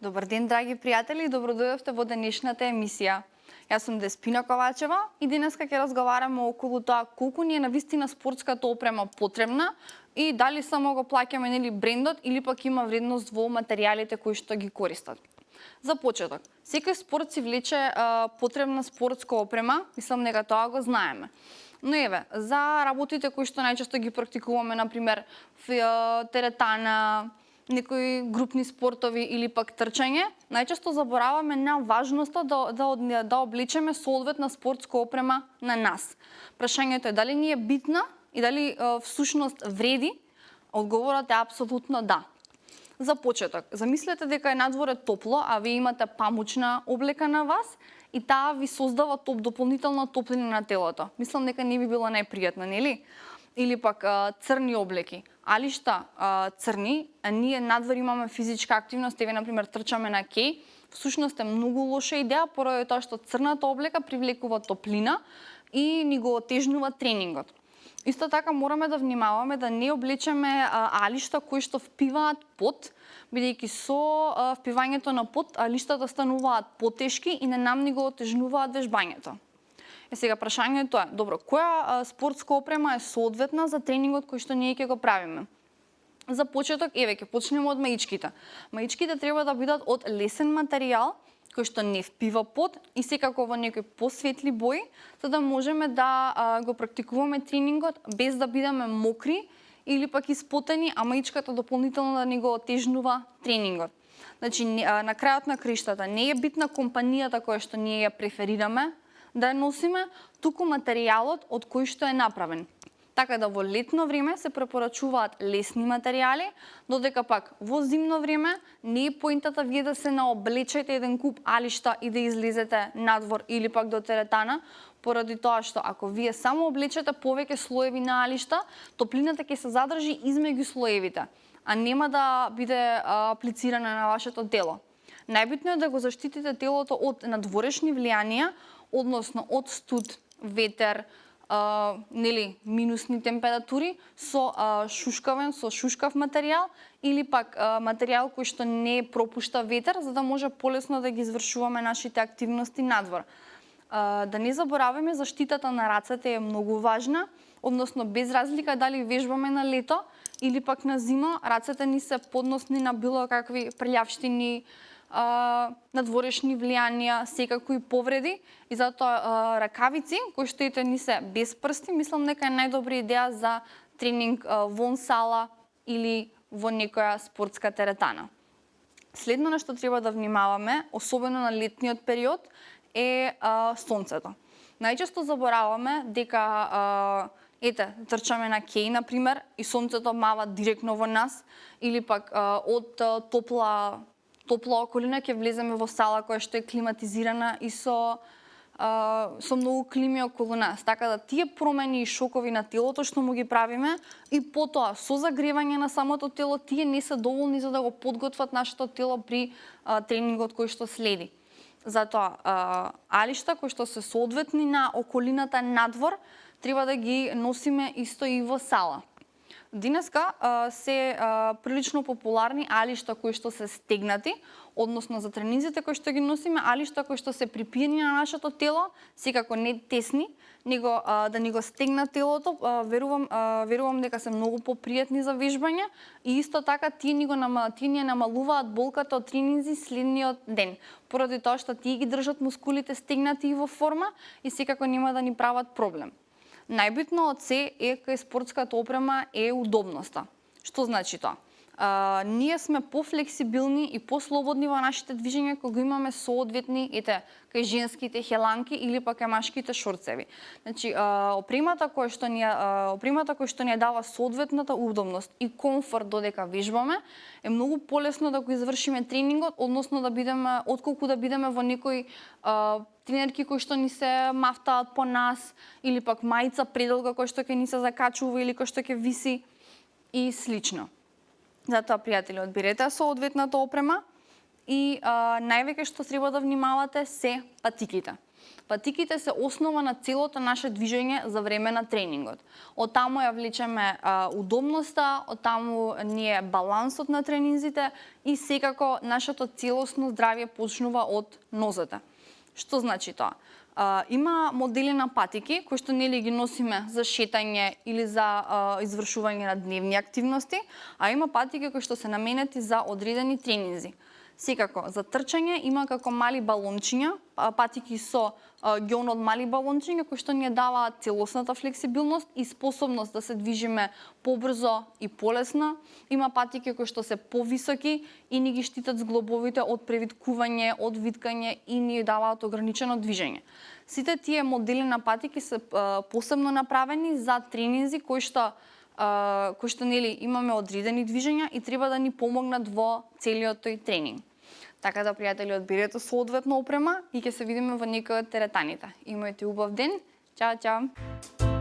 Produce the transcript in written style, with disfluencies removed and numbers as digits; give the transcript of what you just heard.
Добар ден, драги пријатели, добродојавте во денешната емисија. Јас сум Деспина Ковачева и денеска ќе разговараме околу тоа колку ни е навистина спортската опрема потребна и дали само го плаќаме брендот или пак има вредност во материјалите кои што ги користат. За почеток, секој спорт си влече потребна спортска опрема, мислам дека тоа го знаеме. Но еве, за работите кои што најчесто ги практикуваме, например, теретана, некои групни спортови или пак трчање, најчесто забораваме на важноста да облечеме соодветна спортска опрема на нас. Прашањето е дали ни е битна и дали всушност вреди? Одговорот е апсолутно да. За почеток, замислете дека е надворе топло, а вие имате памучна облека на вас и таа ви создава дополнителна топлина на телото. Мислам дека не би било најпријатно, нели? Или пак црни облеки. Алишта црни, а ние надвор имаме физичка активност, еве например трчаме на кеј, всушност е многу лоша идеја поради тоа што црната облека привлекува топлина и ни го отежнува тренингот. Исто така мораме да внимаваме да не облечеме алишта кои што впиваат пот, бидејќи со впивањето на пот алиштата стануваат потешки и не нам ни го отежнуваат вежбањето. Сега прашањето е, добро, која спортска опрема е соодветна за тренингот кој што ние ќе го правиме? За почеток, еве, ќе почнеме од маичките. Маичките треба да бидат од лесен материјал, кој што не впива пот и секако во некои посветли бои, за да можеме да го практикуваме тренингот без да бидеме мокри или пак испотени, а маичката дополнително да ни го отежнува тренингот. Значи, на крајот на криштата не е битна компанијата која што ние ја преферираме да ја носиме, туку материјалот од кој што е направен. Така да во летно време се препорачуваат лесни материјали, додека пак во зимно време не е поентата вие да се наоблечете еден куп алишта и да излезете надвор или пак до теретана, поради тоа што ако вие само облечете повеќе слоеви на алишта, топлината ќе се задржи измеѓу слоевите, а нема да биде аплицирана на вашето тело. Најбитно е да го заштитите телото од надворешни влијанија, односно од студ, ветер, минусни температури со шушкав материјал или пак материјал кој што не пропушта ветер, за да може полесно да ги извршуваме нашите активности надвор. Да не забораваме, заштитата на рацете е многу важна, односно без разлика дали вежбаме на лето или пак на зима, рацете ни се подносни на било какви прљавштини, надворешни влијанија, секако и повреди, и затоа ракавици кои што ни се без прсти, мислам дека е најдобра идеја за тренинг вон сала или во некоја спортска теретана. Следно на што треба да внимаваме, особено на летниот период, е сонцето. Најчесто забораваме дека трчаме на кеј, например, и сонцето мава директно во нас, или пак од топла околина ќе влеземе во сала која што е климатизирана и со многу клими околу нас. Така да тие промени и шокови на телото што му ги правиме и потоа со загревање на самото тело, тие не се доволни за да го подготват нашето тело при тренингот кој што следи. Затоа алишта кои што се соодветни на околината надвор треба да ги носиме исто и во сала. Денеска се прилично популарни алишта кои што се стегнати, односно за тренинзите кои што ги носиме, алишта кои што се припиени на нашето тело, секако не тесни, него да ни го стегнат телото, верувам дека се многу попријатни за вежбање и исто така тие ни намалуваат болката од тренинзи следниот ден, поради тоа што тие ги држат мускулите стегнати и во форма и секако нема да ни прават проблем. Најбитно од се е кај спортската опрема е удобноста. Што значи тоа? Ние сме пофлексибилни и послободни во нашите движења кога имаме соодветни кај женските хеланки или пак кај машките шорцеви. Значи опремата која што ни дава соодветната удобност и комфорт додека вежбаме е многу полесно да го извршиме тренингот, односно отколку да бидеме во некои тренерки кои што ни се мафтаат по нас или пак мајца предолга која што ќе ни се закачува или која што ќе виси и слично. Затоа, пријатели, одберете соодветната опрема и највеќе што треба да внимавате се патиките. Патиките се основа на целото наше движење за време на тренингот. Од таму ја влечеме удобноста, од таму ни е балансот на тренинзите и секако нашето целосно здравје почнува од нозете. Што значи тоа? Има модели на патики кои што нели ги носиме за шетање или за извршување на дневни активности, а има патики кои што се наменети за одредени тренинзи. Секако, за трчање има како мали балончиња, патики со ѓон од мали балончиња кои што ни даваат целосната флексибилност и способност да се движиме побрзо и полесно. Има патики кои што се повисоки и ни ги штитат зглобовите од превиткување, од виткање и ни даваат ограничено движење. Сите тие модели на патики се посебно направени за тренинзи кои што нели имаме одредени движења и треба да ни помогнат во целиот тој тренинг. Така да, пријатели, одберете соодветна опрема и ќе се видиме во некој од теретаните. Имајте убав ден. Чао, чао!